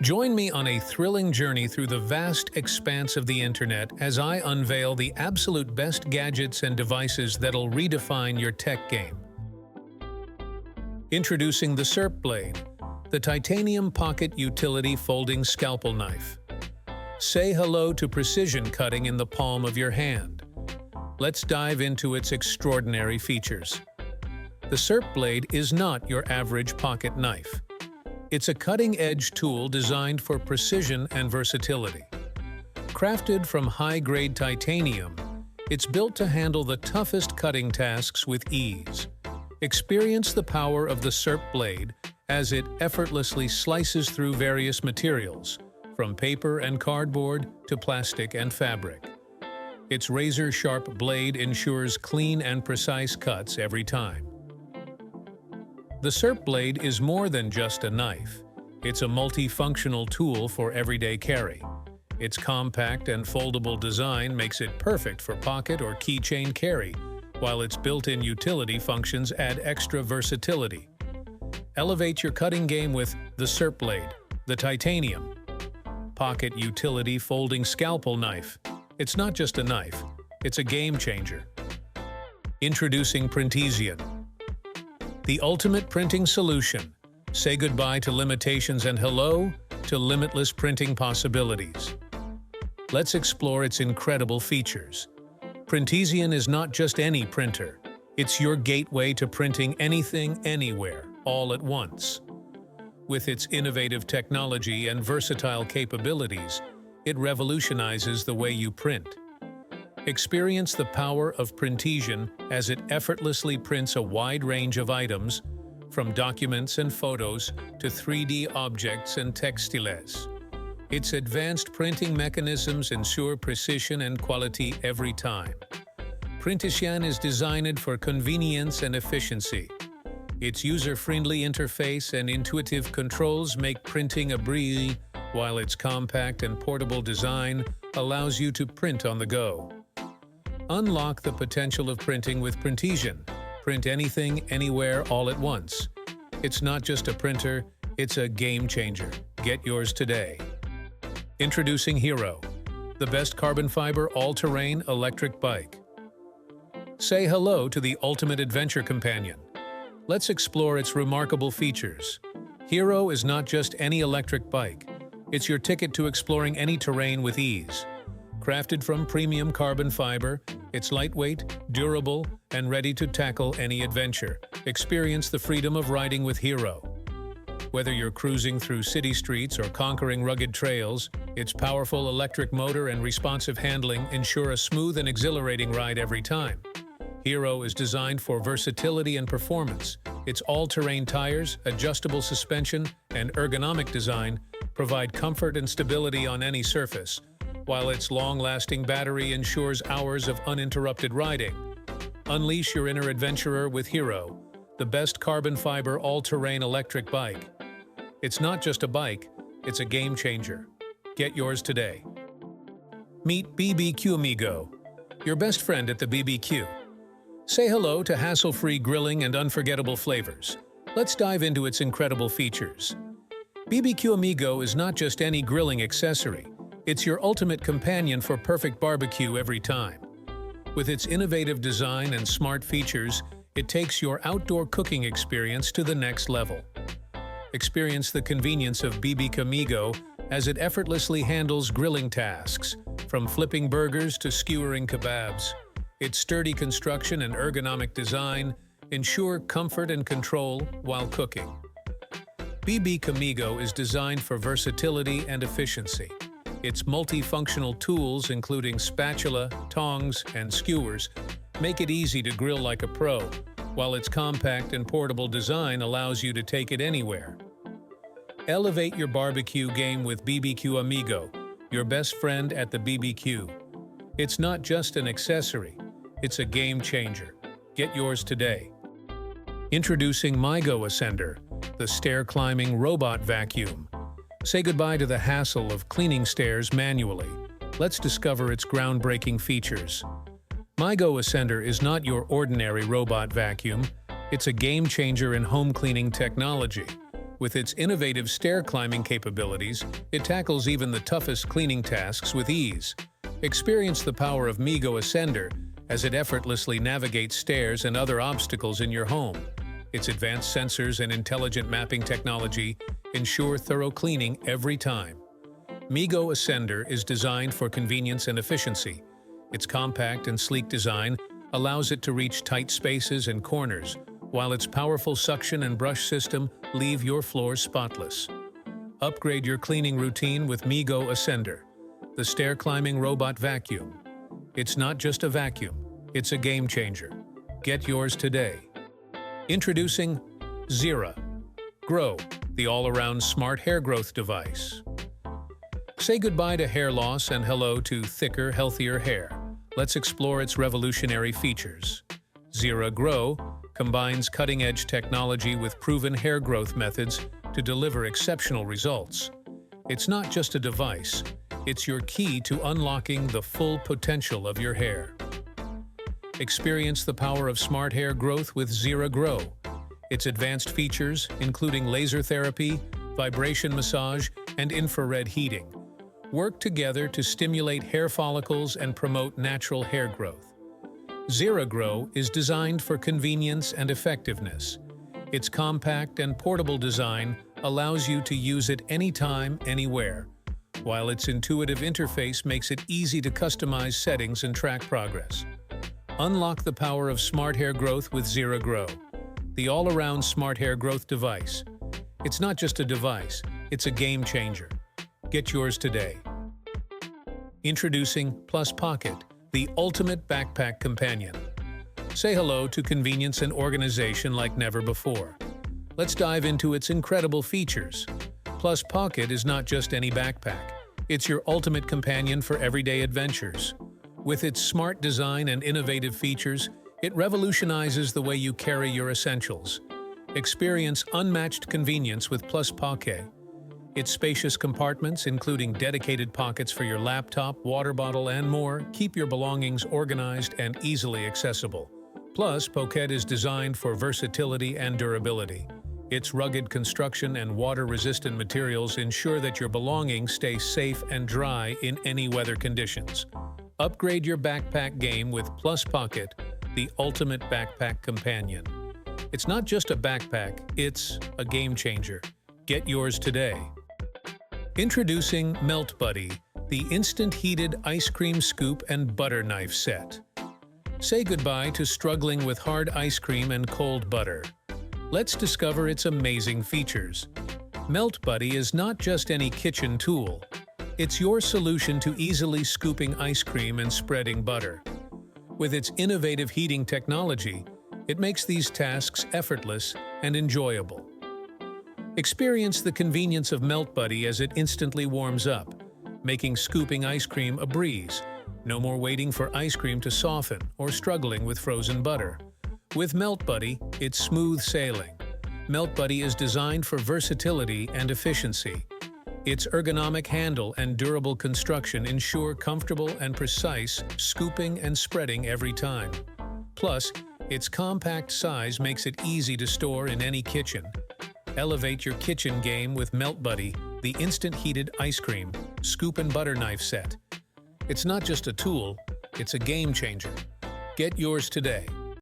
Join me on a thrilling journey through the vast expanse of the internet as I unveil the absolute best gadgets and devices that'll redefine your tech game. Introducing the SERP Blade, the titanium pocket utility folding scalpel knife. Say hello to precision cutting in the palm of your hand. Let's dive into its extraordinary features. The SERP Blade is not your average pocket knife. It's a cutting-edge tool designed for precision and versatility. Crafted from high-grade titanium, it's built to handle the toughest cutting tasks with ease. Experience the power of the SERP Blade as it effortlessly slices through various materials, from paper and cardboard to plastic and fabric. Its razor-sharp blade ensures clean and precise cuts every time. The SERP Blade is more than just a knife. It's a multifunctional tool for everyday carry. Its compact and foldable design makes it perfect for pocket or keychain carry, while its built-in utility functions add extra versatility. Elevate your cutting game with the SERP Blade, the titanium pocket utility folding scalpel knife. It's not just a knife, it's a game changer. Introducing Printesion, the ultimate printing solution. Say goodbye to limitations and hello to limitless printing possibilities. Let's explore its incredible features. Printesion is not just any printer. It's your gateway to printing anything, anywhere, all at once. With its innovative technology and versatile capabilities, it revolutionizes the way you print. Experience the power of Printesion as it effortlessly prints a wide range of items, from documents and photos to 3D objects and textiles. Its advanced printing mechanisms ensure precision and quality every time. Printesion is designed for convenience and efficiency. Its user-friendly interface and intuitive controls make printing a breeze, while its compact and portable design allows you to print on the go. Unlock the potential of printing with Printesion. Print anything, anywhere, all at once. It's not just a printer, it's a game changer. Get yours today. Introducing Hero, the best carbon fiber all-terrain electric bike. Say hello to the ultimate adventure companion. Let's explore its remarkable features. Hero is not just any electric bike. It's your ticket to exploring any terrain with ease. Crafted from premium carbon fiber, it's lightweight, durable, and ready to tackle any adventure. Experience the freedom of riding with Hero. Whether you're cruising through city streets or conquering rugged trails, its powerful electric motor and responsive handling ensure a smooth and exhilarating ride every time. Hero is designed for versatility and performance. Its all-terrain tires, adjustable suspension, and ergonomic design provide comfort and stability on any surface, while its long-lasting battery ensures hours of uninterrupted riding. Unleash your inner adventurer with Hero, the best carbon fiber all-terrain electric bike. It's not just a bike, it's a game changer. Get yours today. Meet BBQ Amigo, your best friend at the BBQ. Say hello to hassle-free grilling and unforgettable flavors. Let's dive into its incredible features. BBQ Amigo is not just any grilling accessory. It's your ultimate companion for perfect barbecue every time. With its innovative design and smart features, it takes your outdoor cooking experience to the next level. Experience the convenience of BBQ Amigo as it effortlessly handles grilling tasks, from flipping burgers to skewering kebabs. Its sturdy construction and ergonomic design ensure comfort and control while cooking. BBQ Amigo is designed for versatility and efficiency. Its multifunctional tools, including spatula, tongs, and skewers, make it easy to grill like a pro, while its compact and portable design allows you to take it anywhere. Elevate your barbecue game with BBQ Amigo, your best friend at the BBQ. It's not just an accessory, it's a game changer. Get yours today. Introducing MyGo Ascender, the stair-climbing robot vacuum. Say goodbye to the hassle of cleaning stairs manually. Let's discover its groundbreaking features. MyGo Ascender is not your ordinary robot vacuum. It's a game changer in home cleaning technology. With its innovative stair climbing capabilities, it tackles even the toughest cleaning tasks with ease. Experience the power of Migo Ascender as it effortlessly navigates stairs and other obstacles in your home. Its advanced sensors and intelligent mapping technology ensure thorough cleaning every time. Migo Ascender is designed for convenience and efficiency. Its compact and sleek design allows it to reach tight spaces and corners, while its powerful suction and brush system leave your floors spotless. Upgrade your cleaning routine with Migo Ascender, the stair-climbing robot vacuum. It's not just a vacuum, it's a game changer. Get yours today. Introducing Zera Grow, the all-around smart hair growth device. Say goodbye to hair loss and hello to thicker, healthier hair. Let's explore its revolutionary features. Zera Grow combines cutting-edge technology with proven hair growth methods to deliver exceptional results. It's not just a device, it's your key to unlocking the full potential of your hair. Experience the power of smart hair growth with Zera Grow. Its advanced features, including laser therapy, vibration massage, and infrared heating, work together to stimulate hair follicles and promote natural hair growth. Zera Grow is designed for convenience and effectiveness. Its compact and portable design allows you to use it anytime, anywhere, while its intuitive interface makes it easy to customize settings and track progress. Unlock the power of smart hair growth with Zera Grow, the all-around smart hair growth device. It's not just a device, it's a game changer. Get yours today. Introducing Plus Pocket, the ultimate backpack companion. Say hello to convenience and organization like never before. Let's dive into its incredible features. Plus Pocket is not just any backpack. It's your ultimate companion for everyday adventures. With its smart design and innovative features, it revolutionizes the way you carry your essentials. Experience unmatched convenience with Plus Pocket. Its spacious compartments, including dedicated pockets for your laptop, water bottle, and more, keep your belongings organized and easily accessible. Plus, Pocket is designed for versatility and durability. Its rugged construction and water-resistant materials ensure that your belongings stay safe and dry in any weather conditions. Upgrade your backpack game with Plus Pocket, the ultimate backpack companion. It's not just a backpack, it's a game changer. Get yours today. Introducing Melt Buddy, the instant heated ice cream scoop and butter knife set. Say goodbye to struggling with hard ice cream and cold butter. Let's discover its amazing features. Melt Buddy is not just any kitchen tool. It's your solution to easily scooping ice cream and spreading butter. With its innovative heating technology, it makes these tasks effortless and enjoyable. Experience the convenience of Melt Buddy as it instantly warms up, making scooping ice cream a breeze. No more waiting for ice cream to soften or struggling with frozen butter. With Melt Buddy, it's smooth sailing. Melt Buddy is designed for versatility and efficiency. Its ergonomic handle and durable construction ensure comfortable and precise scooping and spreading every time. Plus, its compact size makes it easy to store in any kitchen. Elevate your kitchen game with Melt Buddy, the instant heated ice cream, scoop and butter knife set. It's not just a tool, it's a game changer. Get yours today.